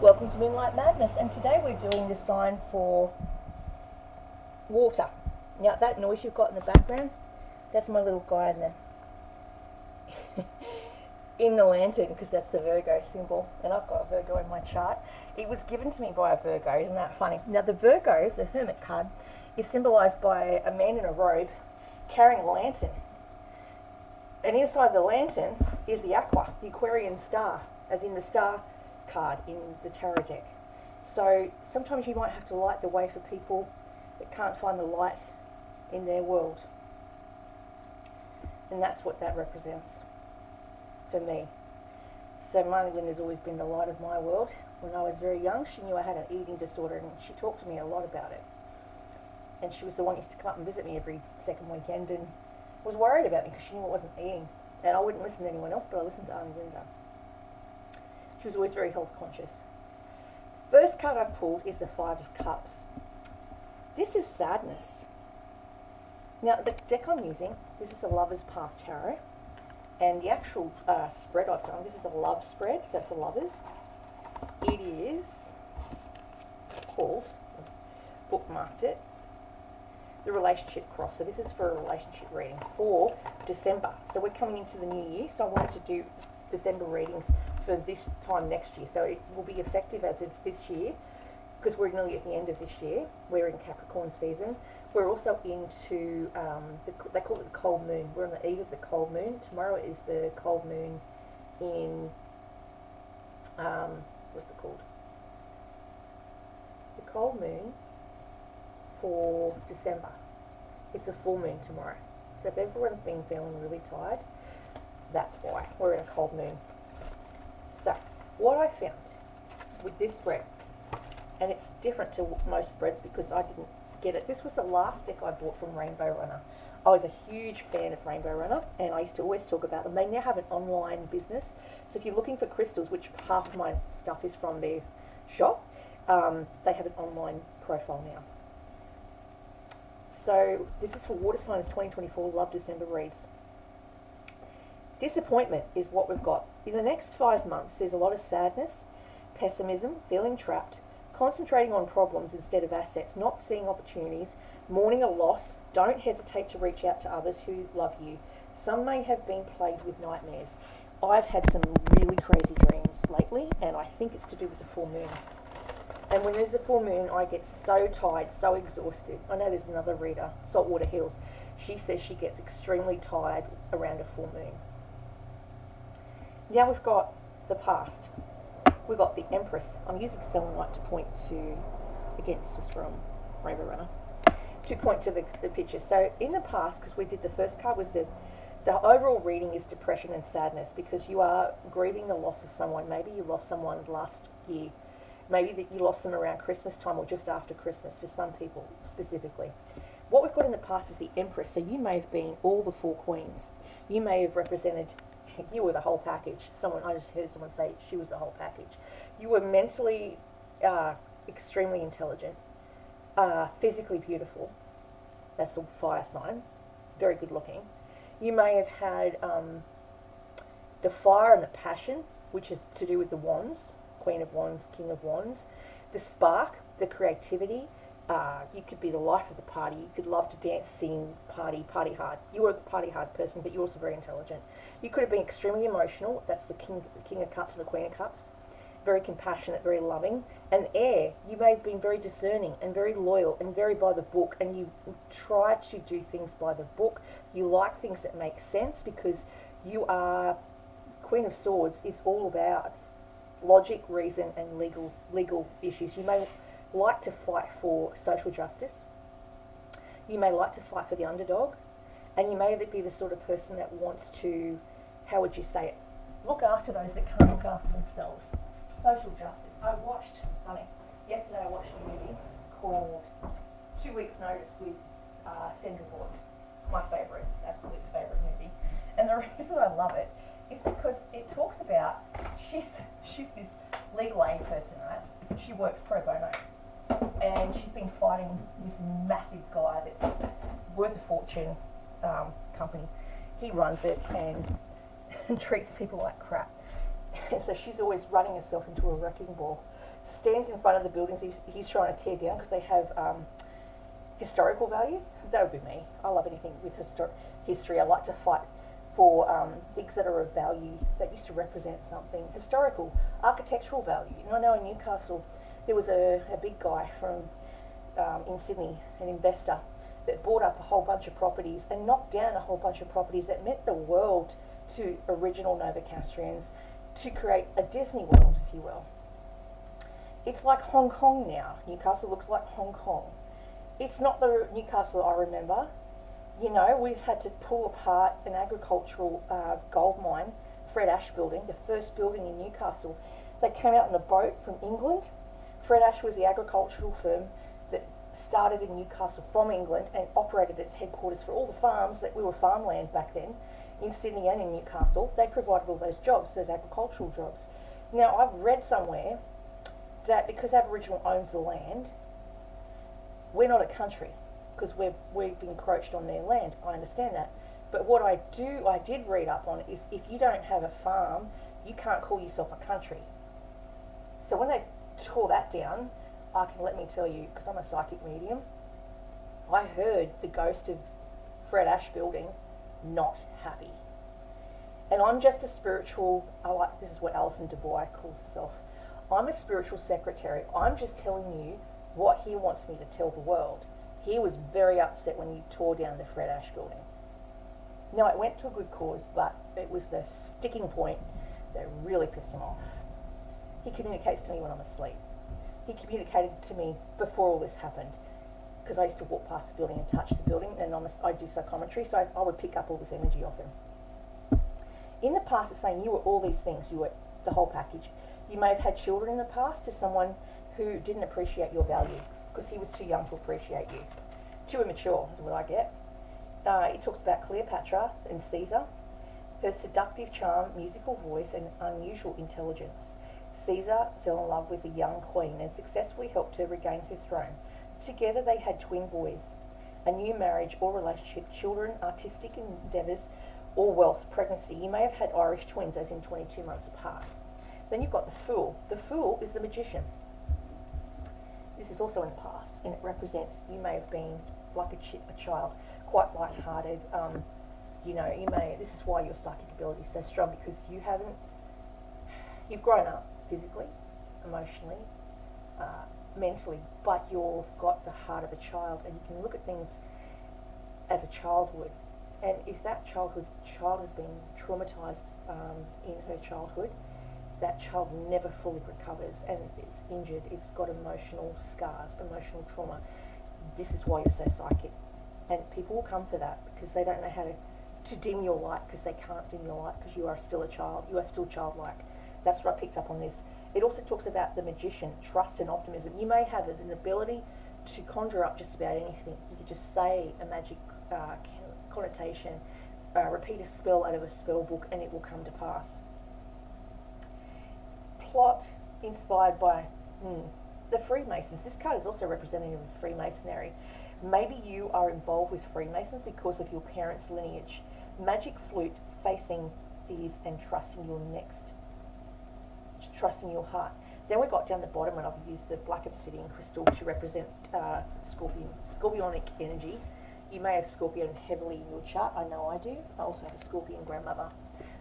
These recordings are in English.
Welcome to Moonlight Madness, and today we're doing the sign for water. Now that noise you've got in the background, that's my little guy in the lantern, because that's the Virgo symbol, and I've got a Virgo in my chart. It was given to me by a Virgo, isn't that funny? Now the Virgo, the Hermit card, is symbolised by a man in a robe carrying a lantern, and inside the lantern is the Aqua, the Aquarian star, as in the star card in the tarot deck. So sometimes you might have to light the way for people that can't find the light in their world, and that's what that represents for me. So Marnie has always been the light of my world. When I was very young, she knew I had an eating disorder, and she talked to me a lot about it, and she was the one who used to come up and visit me every second weekend and was worried about me because she knew I wasn't eating, and I wouldn't listen to anyone else, but I listened to Aunt Linda. She was always very health conscious. First card I've pulled is the Five of Cups. This is sadness. Now the deck I'm using, this is a Lover's Path Tarot, and the actual spread I've done, this is a love spread, so for lovers. It is called, bookmarked it, the Relationship Cross. So this is for a relationship reading for December. So we're coming into the new year, so I wanted to do December readings for this time next year, so it will be effective as of this year, because we're nearly at the end of this year. We're in Capricorn season. We're also into they call it the cold moon. We're on the eve of the cold moon. Tomorrow is the cold moon in what's it called? The cold moon for December. It's a full moon tomorrow. So if everyone's been feeling really tired, that's why we're in a cold moon. So what I found with this spread, and it's different to most spreads because I didn't get it. This was the last deck I bought from Rainbow Runner. I was a huge fan of Rainbow Runner, and I used to always talk about them. They now have an online business, so if you're looking for crystals, which half of my stuff is from their shop, they have an online profile now. So this is for water signs 2024 Love December reads. Disappointment is what we've got. In the next 5 months, there's a lot of sadness, pessimism, feeling trapped, concentrating on problems instead of assets, not seeing opportunities, mourning a loss. Don't hesitate to reach out to others who love you. Some may have been plagued with nightmares. I've had some really crazy dreams lately, and I think it's to do with the full moon. And when there's a full moon, I get so tired, so exhausted. I know there's another reader, Saltwater Hills. She says she gets extremely tired around a full moon. Now we've got the past. We've got the Empress. I'm using selenite to point to, again, this was from Rainbow Runner, to point to the picture. So in the past, because we did the first card, was the overall reading is depression and sadness, because you are grieving the loss of someone. Maybe you lost someone last year. Maybe that you lost them around Christmas time or just after Christmas, for some people specifically. What we've got in the past is the Empress. So you may have been all the four queens. You may have represented, you were the whole package. I just heard someone say she was the whole package. You were mentally extremely intelligent, physically beautiful. That's a fire sign. Very good looking. You may have had the fire and the passion, which is to do with the wands, Queen of Wands, King of Wands. The spark, the creativity. You could be the life of the party. You could love to dance, sing, party hard. You were the party hard person, but you're also very intelligent. You could have been extremely emotional. That's the King of Cups and the Queen of Cups. Very compassionate, very loving. And air, you may have been very discerning and very loyal and very by the book, and you try to do things by the book. You like things that make sense, because you are, Queen of Swords is all about logic, reason, and legal issues. You may like to fight for social justice. You may like to fight for the underdog, and you may be the sort of person that wants to, how would you say it, look after those that can't look after themselves. Social justice. Yesterday I watched a movie called 2 Weeks Notice with Sandra Bullock. My favourite, absolute favourite movie. And the reason I love it is because it talks about, she's this legal aid person, right? She works pro bono, and she's been fighting this massive guy that's worth a fortune company. He runs it and treats people like crap. So she's always running herself into a wrecking ball. stands in front of the buildings he's trying to tear down because they have historical value. That would be me. I love anything with history. I like to fight for things that are of value, that used to represent something historical, architectural value. And I know in Newcastle there was a big guy from in Sydney, an investor, that bought up a whole bunch of properties and knocked down a whole bunch of properties that meant the world to original Novocastrians to create a Disney World, if you will. It's like Hong Kong now. Newcastle looks like Hong Kong. It's not the Newcastle I remember. You know, we've had to pull apart an agricultural gold mine, Fred Ash building, the first building in Newcastle. They came out on a boat from England. Fred Ash was the agricultural firm that started in Newcastle from England and operated its headquarters for all the farms that were farmland back then in Sydney and in Newcastle. They provided all those jobs, those agricultural jobs. Now, I've read somewhere that because Aboriginal owns the land, we're not a country because we've encroached on their land. I understand that. But what I did read up on is if you don't have a farm, you can't call yourself a country. So when they tore that down, let me tell you, because I'm a psychic medium, I heard the ghost of Fred Ash building not happy. And I'm just a spiritual, this is what Alison Dubois calls herself. I'm a spiritual secretary. I'm just telling you what he wants me to tell the world. He was very upset when you tore down the Fred Ash building. Now, it went to a good cause, but it was the sticking point that really pissed him off. He communicates to me when I'm asleep. He communicated to me before all this happened, because I used to walk past the building and touch the building, and I do psychometry, so I would pick up all this energy off him. In the past, it's saying you were all these things, you were the whole package. You may have had children in the past to someone who didn't appreciate your value, because he was too young to appreciate you. Too immature is what I get. It talks about Cleopatra and Caesar, her seductive charm, musical voice, and unusual intelligence. Caesar fell in love with the young queen and successfully helped her regain her throne. Together they had twin boys, a new marriage or relationship, children, artistic endeavours, or wealth, pregnancy. You may have had Irish twins, as in 22 months apart. Then you've got the Fool. The Fool is the magician. This is also in the past, and it represents you may have been like a child, quite light-hearted. This is why your psychic ability is so strong, because you've grown up physically, emotionally, mentally, but you've got the heart of a child, and you can look at things as a child would. And if that child has been traumatized in her childhood, that child never fully recovers, and it's injured, it's got emotional scars, emotional trauma. This is why you're so psychic. And people will come for that because they don't know how to dim your light, because they can't dim your light because you are still a child. You are still childlike. That's what I picked up on this. It also talks about the magician, trust and optimism. You may have an ability to conjure up just about anything. You could just say a magic connotation, repeat a spell out of a spell book, and it will come to pass. Plot inspired by the Freemasons. This card is also representative of Freemasonry. Maybe you are involved with Freemasons because of your parents' lineage. Magic flute, facing fears and trusting your heart. Then we got down the bottom, and I've used the black obsidian crystal to represent scorpionic energy. You may have Scorpion heavily in your chart. I know I do. I also have a Scorpion grandmother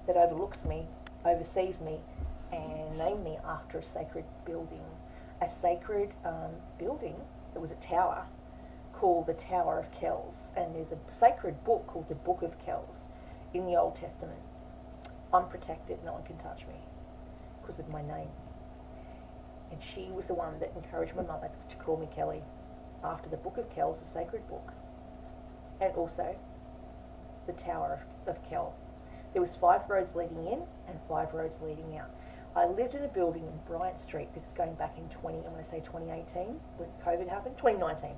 that overlooks me, oversees me, and named me after a sacred building. A sacred building that was a tower called the Tower of Kells, and there's a sacred book called the Book of Kells in the Old Testament. I'm protected, no one can touch me because of my name. And she was the one that encouraged my mother to call me Kelly after the Book of Kells, the sacred book, and also the Tower of Kell. There was 5 roads leading in and 5 roads leading out. I lived in a building in Bryant Street. This is going back in 2018 when COVID happened, 2019.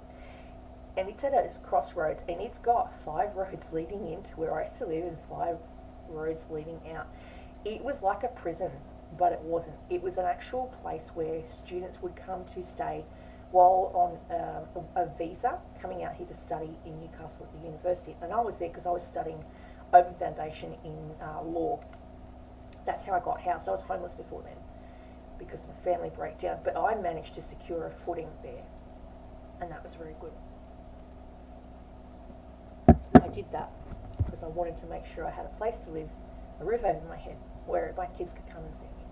And it's at a crossroads, and it's got 5 roads leading into where I used to live and 5 roads leading out. It was like a prison, but it wasn't. It was an actual place where students would come to stay while on a visa, coming out here to study in Newcastle at the university. And I was there because I was studying Open Foundation in law. That's how I got housed. I was homeless before then because of a family breakdown, but I managed to secure a footing there, and that was very good. I did that because I wanted to make sure I had a place to live, a roof over my head, where my kids could come and see me.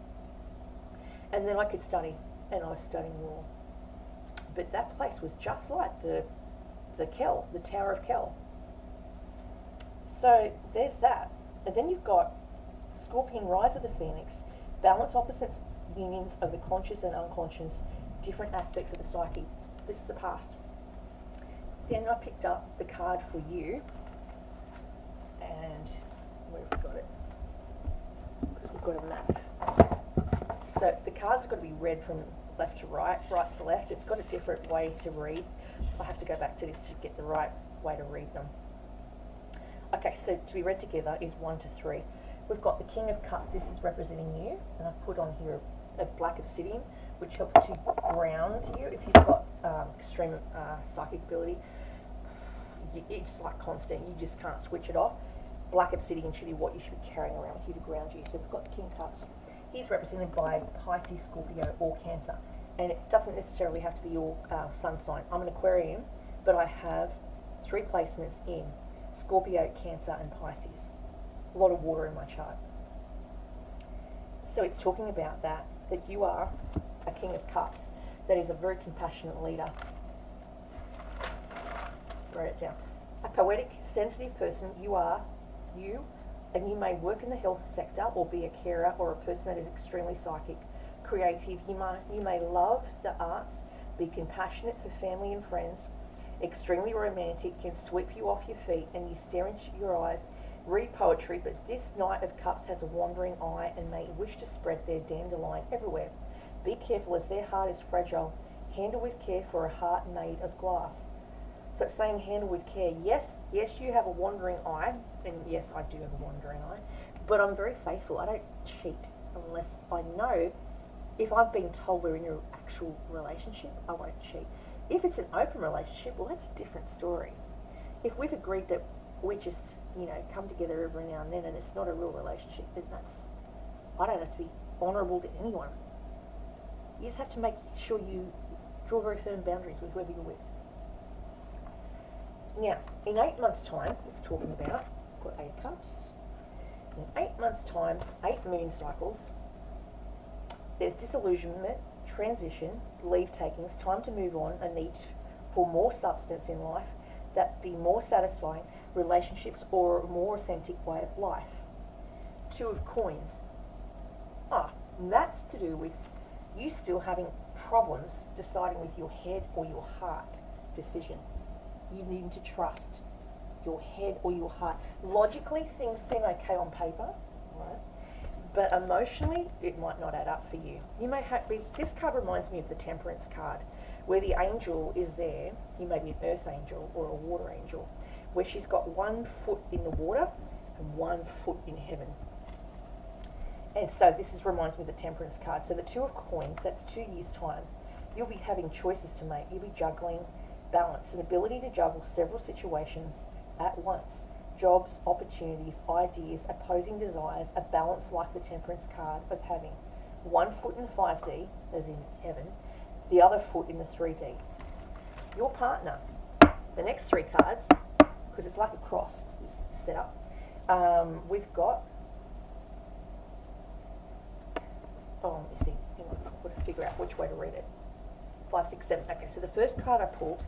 And then I could study, and I was studying law. But that place was just like the Kell, the Tower of Kell. So there's that. And then you've got Scorpion, Rise of the Phoenix, balance opposites, unions of the conscious and unconscious, different aspects of the psyche. This is the past. Then I picked up the card for you, and where have we got it? Because we've got a map. So the cards have got to be read from left to right, right to left. It's got a different way to read. I have to go back to this to get the right way to read them. Okay, so to be read together is 1 to 3. We've got the King of Cups. This is representing you, and I've put on here a black obsidian, which helps to ground you if you've got extreme psychic ability. It's like constant. You just can't switch it off. Black obsidian should be what you should be carrying around with you to ground you. So we've got the King of Cups. He's represented by Pisces, Scorpio, or Cancer. And it doesn't necessarily have to be your sun sign. I'm an Aquarian, but I have 3 placements in Scorpio, Cancer, and Pisces. A lot of water in my chart. So it's talking about that you are a King of Cups. That is a very compassionate leader. Write it down. A poetic, sensitive person, you are you, and you may work in the health sector or be a carer or a person that is extremely psychic, creative. You may love the arts, be compassionate for family and friends, extremely romantic, can sweep you off your feet and you stare into your eyes, read poetry, but this Knight of Cups has a wandering eye and may wish to spread their dandelion everywhere. Be careful as their heart is fragile. Handle with care for a heart made of glass. So it's saying handle with care. Yes, you have a wandering eye, and yes, I do have a wandering eye, but I'm very faithful. I don't cheat unless I know if I've been told we're in an actual relationship, I won't cheat. If it's an open relationship, well, that's a different story. If we've agreed that we just, come together every now and then and it's not a real relationship, then I don't have to be honourable to anyone. You just have to make sure you draw very firm boundaries with whoever you're with. Now, in 8 months' time, it's talking about, got 8 cups. In 8 months' time, 8 moon cycles, there's disillusionment, transition, leave takings, time to move on, a need for more substance in life, that be more satisfying, relationships, or a more authentic way of life. 2 of coins. That's to do with you still having problems deciding with your head or your heart decision. You need to trust your head or your heart. Logically, things seem okay on paper, right? But emotionally, it might not add up for you. You may have, this card reminds me of the Temperance card, where the angel is there. You may be an earth angel or a water angel, where she's got 1 foot in the water and 1 foot in heaven. And so this reminds me of the Temperance card. So the 2 of coins, that's 2 years' time. You'll be having choices to make. You'll be juggling balance, an ability to juggle several situations at once. Jobs, opportunities, ideas, opposing desires, a balance like the Temperance card of having 1 foot in 5D, as in heaven, the other foot in the 3D. Your partner, the next 3 cards, because it's like a cross, this setup, we've got, let me see, I've got to figure out which way to read it. 5, 6, 7, okay, so the first card I pulled,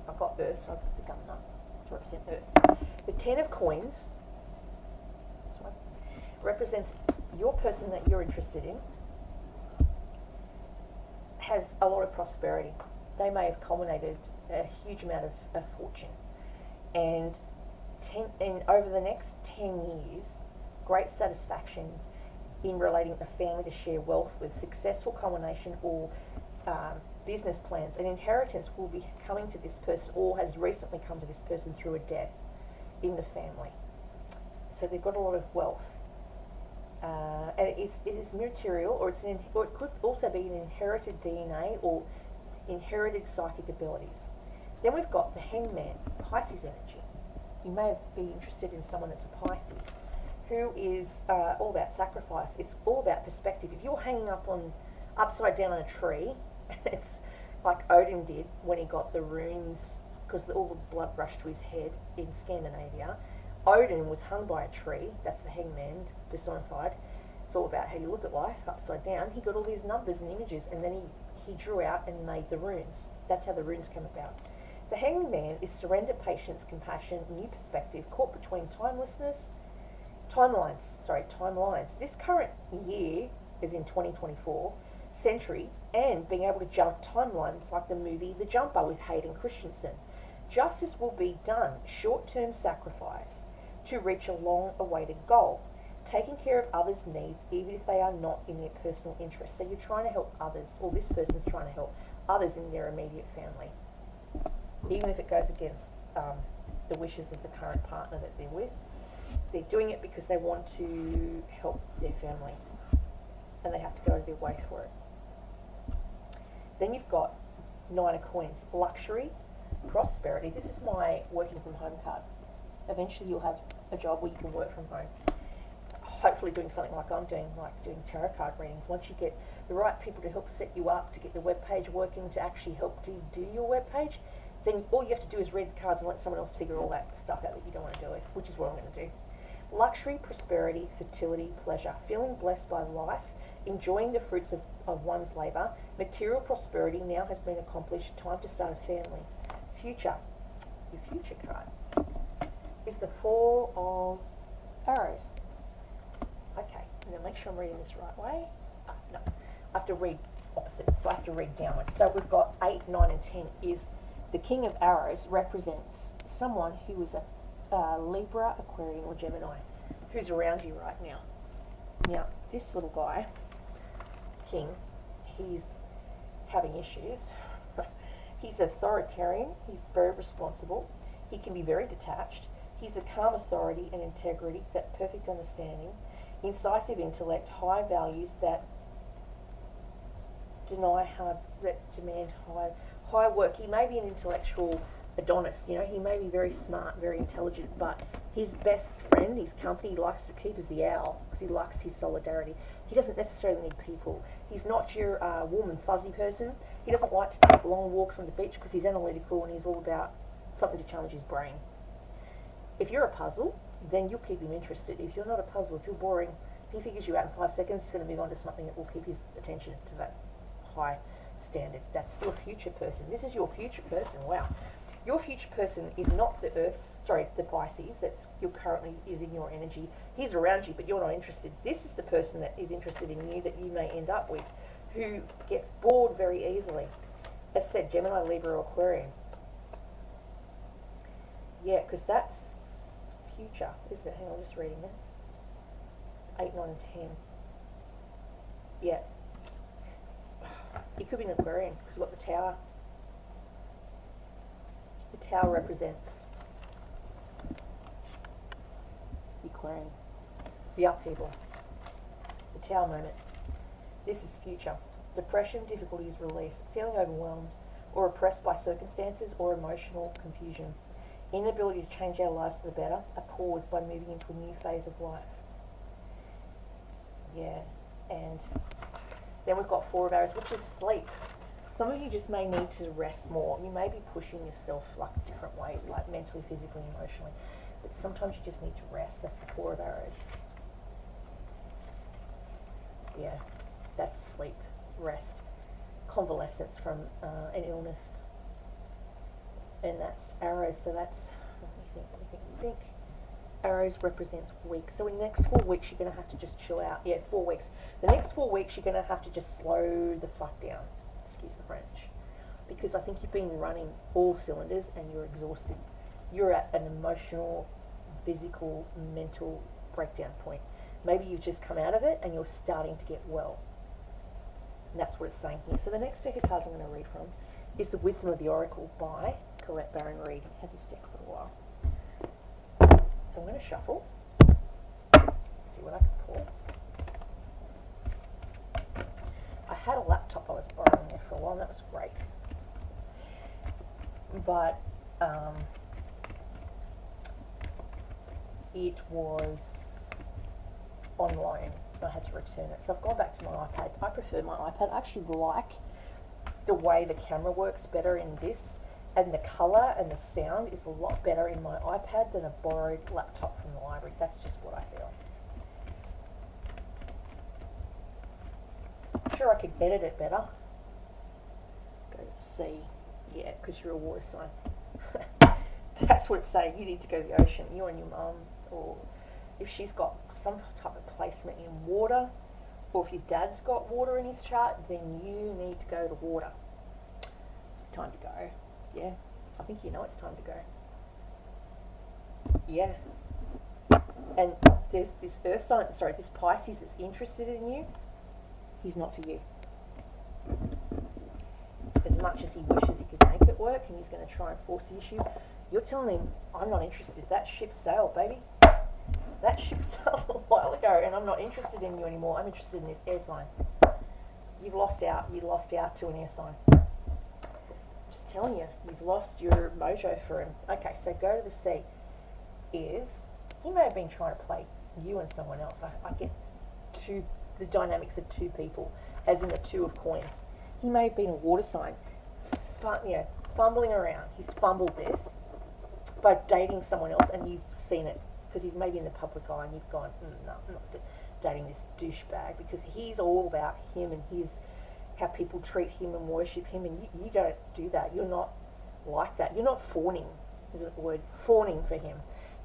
I've got Earth, so I've become none to represent Earth. The 10 of coins, this one, represents your person that you're interested in has a lot of prosperity. They may have culminated a huge amount of fortune. And over the next 10 years, great satisfaction in relating a family to share wealth with, successful culmination or business plans. An inheritance will be coming to this person or has recently come to this person through a death in the family. So they've got a lot of wealth. And it is material, or it could also be an inherited DNA or inherited psychic abilities. Then we've got the Hangman, Pisces energy. You may be interested in someone that's a Pisces, who is all about sacrifice. It's all about perspective. If you're hanging up on upside down on a tree. It's like Odin did when he got the runes, because all the blood rushed to his head in Scandinavia. Odin was hung by a tree. That's the hangman personified. It's all about how you look at life upside down. He got all these numbers and images, and then he drew out and made the runes. That's how the runes came about. The Hanged Man is surrender, patience, compassion, new perspective, caught between timelines. This current year, is in 2024, century, and being able to jump timelines like the movie The Jumper with Hayden Christensen. Justice will be done, short-term sacrifice, to reach a long-awaited goal. Taking care of others' needs, even if they are not in their personal interest. So you're trying to help others, or this person's trying to help others in their immediate family, even if it goes against the wishes of the current partner that they're with. They're doing it because they want to help their family, and they have to go out of their way for it. Then you've got Nine of Coins, luxury, prosperity. This is my working from home card. Eventually you'll have a job where you can work from home. Hopefully doing something like I'm doing, like doing tarot card readings. Once you get the right people to help set you up, to get the web page working, to actually help do your web page, then all you have to do is read the cards and let someone else figure all that stuff out that you don't want to do, which is what I'm going to do. Luxury, prosperity, fertility, pleasure, feeling blessed by life, enjoying the fruits of one's labour. Material prosperity now has been accomplished, time to start a family. Future, your future card is the Four of Arrows. Okay, and then make sure I'm reading this the right way. No, I have to read opposite, so I have to read downwards. So we've got 8, 9 and 10 is the King of Arrows represents someone who is a Libra, Aquarian or Gemini, who's around you right now. Now, this little guy, King, he's having issues. He's authoritarian, he's very responsible, he can be very detached, he's a calm authority and integrity, that perfect understanding, incisive intellect, high values that demand high work. He may be an intellectual Adonis, he may be very smart, very intelligent, but his best friend, his company he likes to keep is the owl, because he likes his solidarity. He doesn't necessarily need people. He's not your warm and fuzzy person. He doesn't like to take long walks on the beach because he's analytical and he's all about something to challenge his brain. If you're a puzzle, then you'll keep him interested. If you're not a puzzle, if you're boring, if he figures you out in 5 seconds, he's going to move on to something that will keep his attention to that high standard. That's your future person. This is your future person. Wow. Your future person is not the Pisces that's is in your energy. He's around you, but you're not interested. This is the person that is interested in you that you may end up with, who gets bored very easily. As I said, Gemini, Libra, or Aquarian. Yeah, because that's future, isn't it? Hang on, I'm just reading this. 8, 9, and 10. Yeah. It could be an Aquarian, because we've got the Tower. The Tower represents the Aquarian, the upheaval, the Tower moment. This is future. Depression, difficulties, release, feeling overwhelmed or oppressed by circumstances or emotional confusion. Inability to change our lives for the better, a pause by moving into a new phase of life. Yeah, and then we've got Four of Arrows, which is sleep. Some of you just may need to rest more. You may be pushing yourself like different ways, like mentally, physically, emotionally. But sometimes you just need to rest. That's the Four of Arrows. Yeah, that's sleep, rest, convalescence from an illness. And that's arrows, so that's, let me think. Arrows represents weeks. So in the next 4 weeks, you're going to have to just chill out. Yeah, 4 weeks. The next 4 weeks, you're going to have to just slow the fuck down. Excuse the French. Because I think you've been running all cylinders and you're exhausted. You're at an emotional, physical, mental breakdown point. Maybe you've just come out of it and you're starting to get well. And that's what it's saying here. So the next deck of cards I'm going to read from is the Wisdom of the Oracle by Colette Baron Reid. I had this deck for a while. So I'm going to shuffle. See what I can pull. I had a laptop I was borrowing there for a while, and that was great. But it was online, I had to return it. So I've gone back to my iPad. I prefer my iPad. I actually like the way the camera works better in this, and the colour and the sound is a lot better in my iPad than a borrowed laptop from the library. That's just what I feel. Sure, I could edit it better. Go to C. Yeah, because you're a water sign. That's what it's saying. You need to go to the ocean. You and your mum, or if she's got some type of placement in water, or if your dad's got water in his chart, then you need to go to water. It's time to go. Yeah, I think you know it's time to go. Yeah. And there's this Earth sign, sorry, this Pisces that's interested in you. He's not for you. As much as he wishes he could make it work, and he's going to try and force the issue, you're telling him, I'm not interested. That ship sailed, baby. That ship sailed a while ago, and I'm not interested in you anymore. I'm interested in this air sign. You've lost out. You lost out to an air sign. I'm just telling you, you've lost your mojo for him. Okay, so go to the C. He may have been trying to play you and someone else. I get the dynamics of two people, as in the two of coins. He may have been a water sign, fumbling around. He's fumbled this by dating someone else, and you've seen it because he's maybe in the public eye, and you've gone, no, I'm not dating this douchebag, because he's all about him and how people treat him and worship him, and you don't do that. You're not like that. You're not fawning, is the word, fawning for him.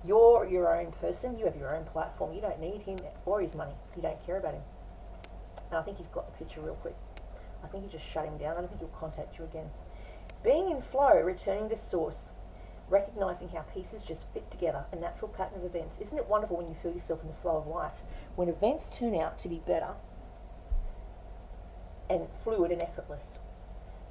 You're your own person. You have your own platform. You don't need him or his money. You don't care about him. And I think he's got the picture real quick. I think you just shut him down. I don't think he'll contact you again. Being in flow, returning to source, recognizing how pieces just fit together, a natural pattern of events. Isn't it wonderful when you feel yourself in the flow of life? When events turn out to be better and fluid and effortless.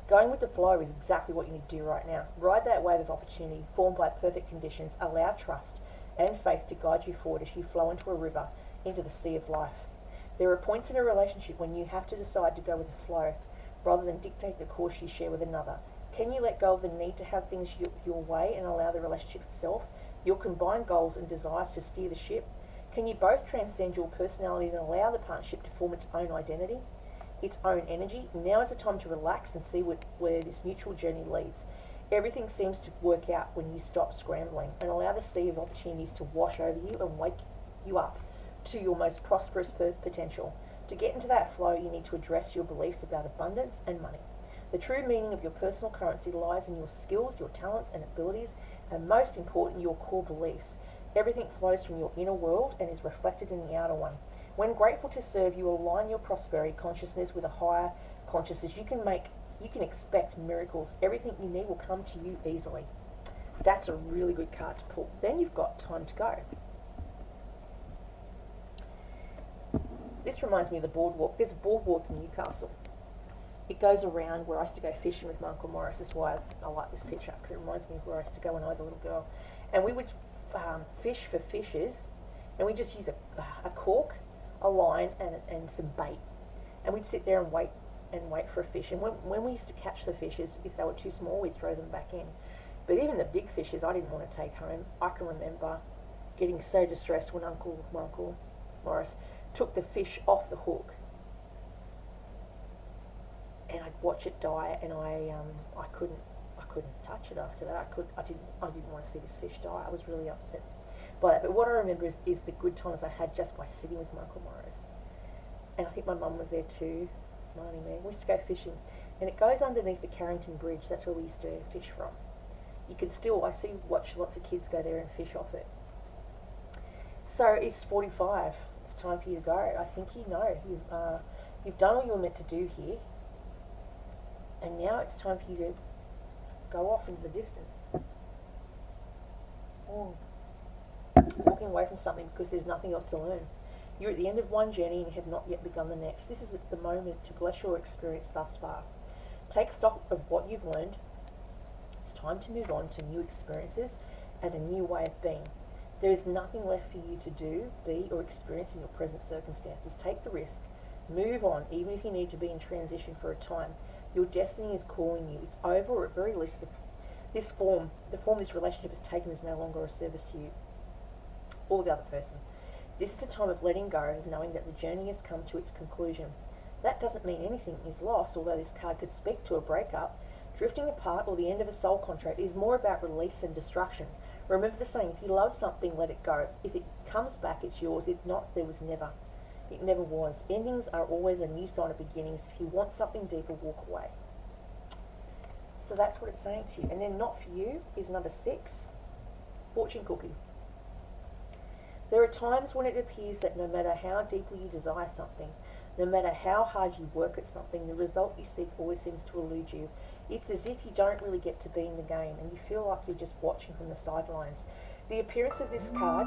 Going with the flow is exactly what you need to do right now. Ride that wave of opportunity formed by perfect conditions. Allow trust and faith to guide you forward as you flow into a river, into the sea of life. There are points in a relationship when you have to decide to go with the flow rather than dictate the course you share with another. Can you let go of the need to have things your way and allow the relationship itself, your combined goals and desires to steer the ship? Can you both transcend your personalities and allow the partnership to form its own identity, its own energy? Now is the time to relax and see where this mutual journey leads. Everything seems to work out when you stop scrambling and allow the sea of opportunities to wash over you and wake you up to your most prosperous potential. To get into that flow, you need to address your beliefs about abundance and money. The true meaning of your personal currency lies in your skills, your talents and abilities, and most important, your core beliefs. Everything flows from your inner world and is reflected in the outer one. When grateful to serve, you align your prosperity consciousness with a higher consciousness. You can expect miracles. Everything you need will come to you easily. That's a really good card to pull. Then you've got time to go. This reminds me of the boardwalk. There's a boardwalk in Newcastle. It goes around where I used to go fishing with my Uncle Morris. That's why I like this picture, because it reminds me of where I used to go when I was a little girl. And we would fish for fishes, and we just use a cork, a line, and some bait. And we'd sit there and wait for a fish. And when we used to catch the fishes, if they were too small, we'd throw them back in. But even the big fishes I didn't want to take home. I can remember getting so distressed when my Uncle Morris took the fish off the hook, and I'd watch it die, and I couldn't touch it after that. I didn't want to see this fish die. I was really upset by that. But what I remember is the good times I had just by sitting with my Uncle Morris, and I think my mum was there too. Marnie, man, we used to go fishing, and it goes underneath the Carrington Bridge. That's where we used to fish from. You can still, watch lots of kids go there and fish off it. So it's 45. It's time for you to go. I think you've done what you were meant to do here, and now it's time for you to go off into the distance. Walking away from something because there's nothing else to learn. You're at the end of one journey and you have not yet begun the next. This is the moment to bless your experience thus far. Take stock of what you've learned. It's time to move on to new experiences and a new way of being. There is nothing left for you to do, be, or experience in your present circumstances. Take the risk. Move on, even if you need to be in transition for a time. Your destiny is calling you. It's over, or at very least the form this relationship has taken is no longer a service to you or the other person. This is a time of letting go, of knowing that the journey has come to its conclusion. That doesn't mean anything is lost, although this card could speak to a breakup. Drifting apart or the end of a soul contract is more about release than destruction. Remember the saying, if you love something, let it go. If it comes back, it's yours. If not, there was never. It never was. Endings are always a new sign of beginnings. If you want something deeper, walk away. So that's what it's saying to you. And then not for you is number 6, fortune cookie. There are times when it appears that no matter how deeply you desire something, no matter how hard you work at something, the result you seek always seems to elude you. It's as if you don't really get to be in the game and you feel like you're just watching from the sidelines. The appearance of this card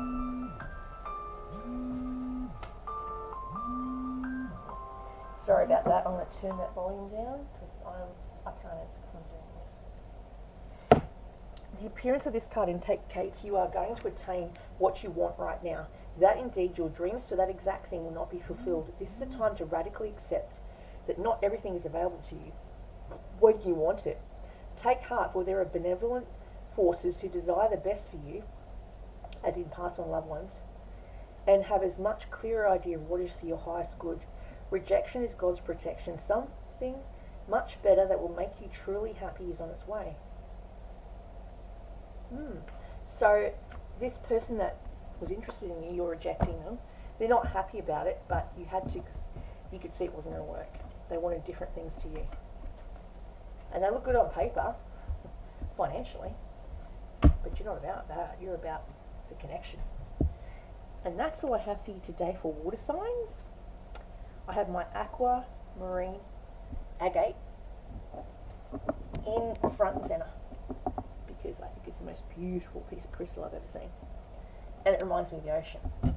sorry about that, I'm going to turn that volume down because I can't answer conjuring this. The appearance of this card indicates you are going to attain what you want right now. That indeed your dreams for that exact thing will not be fulfilled. This is a time to radically accept that not everything is available to you when you want it. Take heart, for there are benevolent forces who desire the best for you, as in passed on loved ones, and have as much clearer idea of what is for your highest good. Rejection is God's protection. Something much better that will make you truly happy is on its way. So this person that was interested in you, you're rejecting them. They're not happy about it, but you had to, cause you could see it wasn't going to work. They wanted different things to you. And they look good on paper, financially, but you're not about that. You're about the connection. And that's all I have for you today for water signs. I have my aquamarine agate in front and center because I think it's the most beautiful piece of crystal I've ever seen. And it reminds me of the ocean.